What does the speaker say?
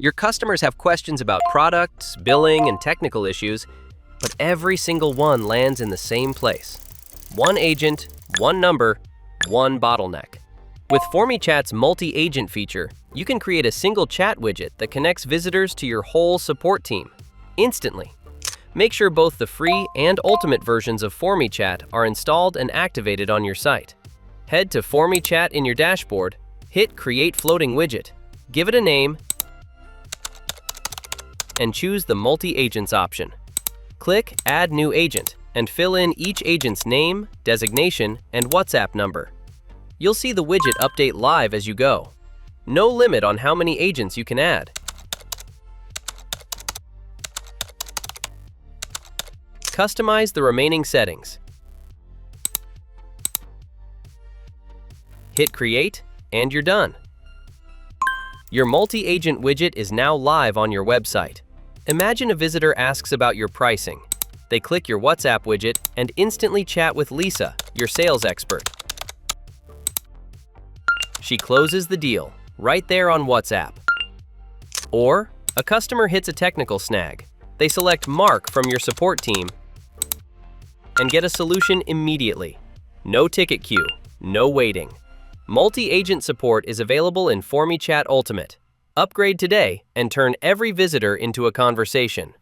Your customers have questions about products, billing, and technical issues, but every single one lands in the same place. One agent, one number, one bottleneck. With FormyChat's multi-agent feature, you can create a single chat widget that connects visitors to your whole support team instantly. Make sure both the free and ultimate versions of FormyChat are installed and activated on your site. Head to FormyChat in your dashboard, hit Create Floating Widget, give it a name, and choose the Multi-Agents option. Click Add New Agent and fill in each agent's name, designation, and WhatsApp number. You'll see the widget update live as you go. No limit on how many agents you can add. Customize the remaining settings. Hit Create, and you're done. Your multi-agent widget is now live on your website. Imagine a visitor asks about your pricing. They click your WhatsApp widget and instantly chat with Lisa, your sales expert. She closes the deal right there on WhatsApp. Or a customer hits a technical snag. They select Mark from your support team and get a solution immediately. No ticket queue, no waiting. Multi-agent support is available in FormyChat Ultimate. Upgrade today and turn every visitor into a conversation.